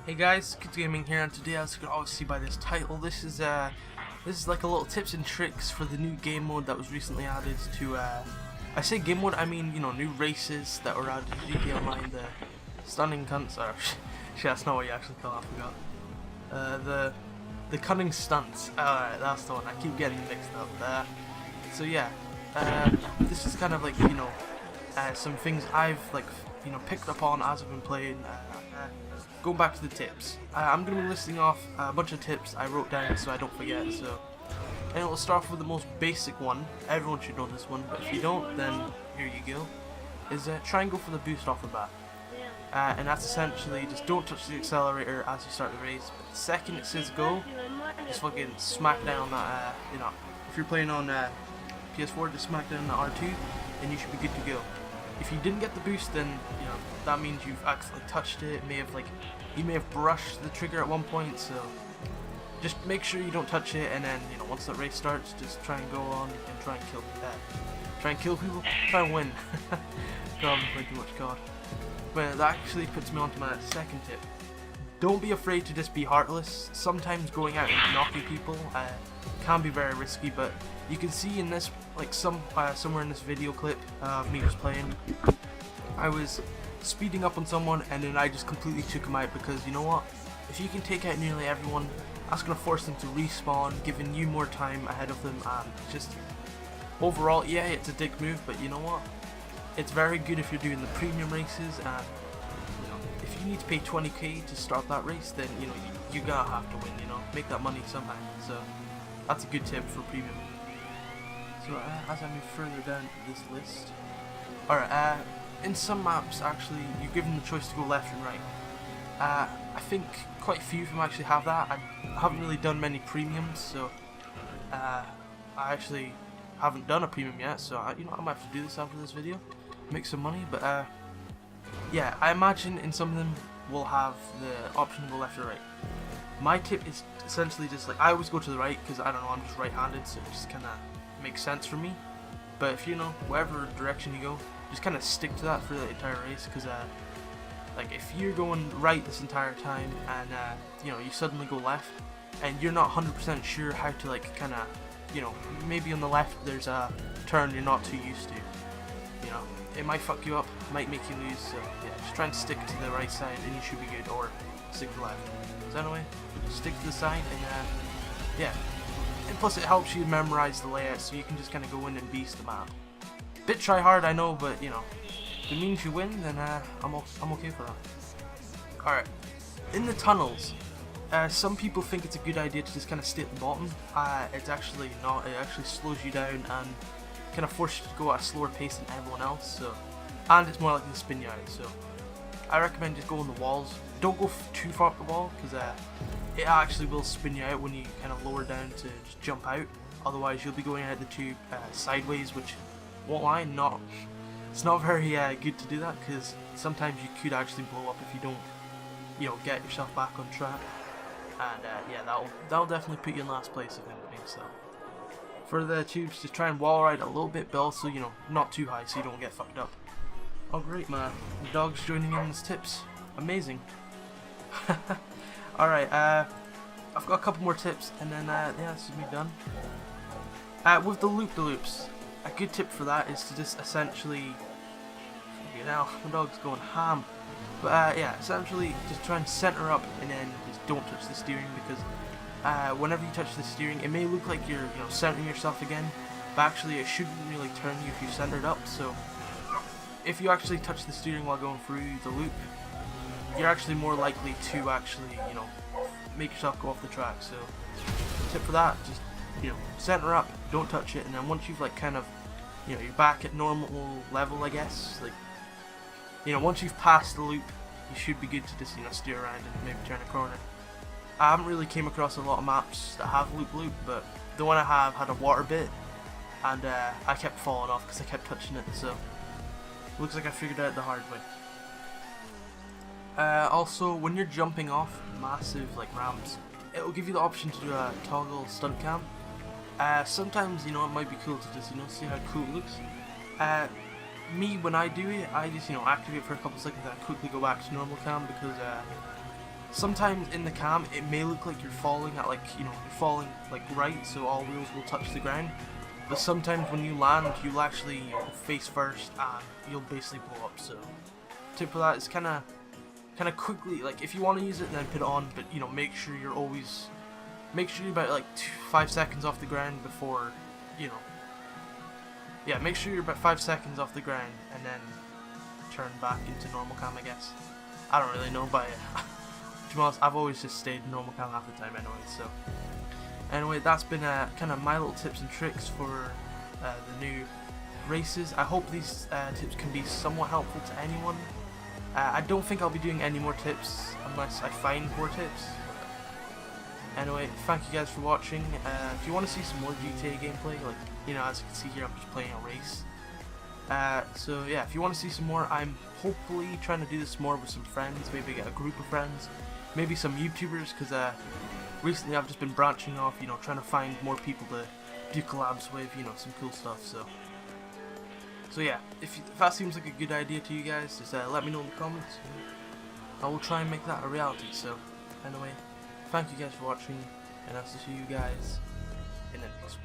Hey guys, Good Gaming here, and today, as you can always see by this title, this is like a little tips and tricks for the new game mode that was recently added to I say game mode, I mean, you know, new races that were added to GTA Online, the Stunning Stunts, or shit, that's not what you actually call it, I forgot. The Cunning Stunts, alright, that's the one, I keep getting mixed up. So yeah, this is kind of like, you know, some things I've like, you know, picked up on as I've been playing. Going back to the tips, I'm going to be listing off a bunch of tips I wrote down so I don't forget. So, and we'll start off with the most basic one. Everyone should know this one, but if you don't, then here you go. Is try and go for the boost off the bat, and that's essentially just don't touch the accelerator as you start the race. But the second it says go, just fucking smack down that. You know, if you're playing on PS4, just smack down the R2, and you should be good to go. If you didn't get the boost, then you know that means you've actually touched it. You may have brushed the trigger at one point, so just make sure you don't touch it. And then you know once the race starts, just try and go on and try and kill people, try and win. God, I'm playing too much COD. But that actually puts me on to my second tip. Don't be afraid to just be heartless. Sometimes going out and knocking people can be very risky, but you can see in this, like somewhere in this video clip of me just playing, I was speeding up on someone and then I just completely took him out because you know what? If you can take out nearly everyone, that's going to force them to respawn, giving you more time ahead of them, and just overall, yeah, it's a dick move, but you know what? It's very good if you're doing the premium races, and you know, if you need to pay 20k to start that race, then you know you gotta have to win. You know, make that money somehow. So that's a good tip for premium. So as I move further down this list, alright, in some maps actually you're given the choice to go left and right. I think quite a few of them actually have that. I haven't really done many premiums, so I actually haven't done a premium yet, so you know I might have to do this after this video, make some money. But yeah, I imagine in some of them we'll have the option to go left or right. My tip is essentially just like I always go to the right because I don't know, I'm just right-handed, so it just kind of makes sense for me. But if you know whatever direction you go, just kind of stick to that for the entire race, because like if you're going right this entire time and you know you suddenly go left and you're not 100% sure how to like kind of, you know, maybe on the left there's a turn you're not too used to, you know, it might fuck you up, might make you lose. So yeah, just try and stick to the right side and you should be good, or stick to the left. So anyway, stick to the side, and yeah. And plus it helps you memorize the layout, so you can just kind of go in and beast the map. Bit try hard, I know, but you know, if it means you win, then I'm okay for that. Alright, in the tunnels, some people think it's a good idea to just kind of stay at the bottom. It's actually not. It actually slows you down and kind of forces you to go at a slower pace than everyone else. So, and it's more likely to spin you out. So, I recommend just go on the walls. Don't go too far up the wall, because it actually will spin you out when you kind of lower down to just jump out. Otherwise, you'll be going out the tube sideways, which won't lie, it's not very good to do that, because sometimes you could actually blow up if you don't, you know, get yourself back on track. And yeah, that'll definitely put you in last place if anything. So for the tubes, just try and wall ride a little bit, but also, you know, not too high so you don't get fucked up. Oh great, man, the dog's joining in these tips, amazing. Alright, I've got a couple more tips, and then yeah, this is me done. With the loop-the-loops, a good tip for that is to just essentially, you know, my dog's going ham. But yeah, essentially just try and center up, and then just don't touch the steering, because whenever you touch the steering, it may look like you're, you know, centering yourself again, but actually it shouldn't really turn you if you centered up. So if you actually touch the steering while going through the loop, you're actually more likely to actually, you know, make yourself go off the track. So tip for that, just, you know, center up, don't touch it, and then once you've like kind of, you know, you're back at normal level, I guess, like, you know, once you've passed the loop, you should be good to just, you know, steer around and maybe turn a corner. I haven't really came across a lot of maps that have loop, but the one I have had a water bit, and I kept falling off because I kept touching it, so looks like I figured it out the hard way. Also, when you're jumping off massive like ramps, it will give you the option to do a toggle stunt cam. Sometimes, you know, it might be cool to just, you know, see how cool it looks. Me, when I do it, I just, you know, activate for a couple seconds and I quickly go back to normal cam, because sometimes in the cam it may look like you're falling at, like, you know, you're falling like right, so all wheels will touch the ground. But sometimes when you land, you'll actually go face first and you'll basically blow up. So tip for that is kind of quickly, like, if you want to use it, then put it on, but you know, make sure you're about like 5 seconds off the ground before, you know, yeah, make sure you're about 5 seconds off the ground and then turn back into normal cam, I guess. I don't really know, but to be honest, I've always just stayed normal cam half the time anyway. So anyway, that's been kind of my little tips and tricks for the new races. I hope these tips can be somewhat helpful to anyone. I don't think I'll be doing any more tips unless I find more tips. Anyway, thank you guys for watching. If you want to see some more GTA gameplay, like, you know, as you can see here, I'm just playing a race. So yeah, if you want to see some more, I'm hopefully trying to do this more with some friends, maybe get a group of friends, maybe some YouTubers, because recently I've just been branching off, you know, trying to find more people to do collabs with, you know, some cool stuff. So yeah, if that seems like a good idea to you guys, just let me know in the comments. I will try and make that a reality. So anyway, thank you guys for watching, and I'll see you guys in the next one.